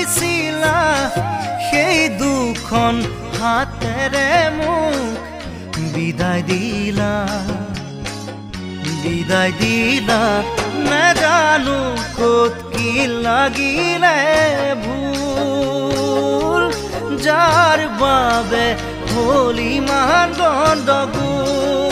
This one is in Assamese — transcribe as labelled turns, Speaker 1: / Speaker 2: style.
Speaker 1: দিছিলা সেই দুখন হাতেৰে মোক বিদায় দিলা নাজানো ক'ত কি লাগিলে ভুল যাৰ বাবে হ'ল ইমান গণ্ডগোল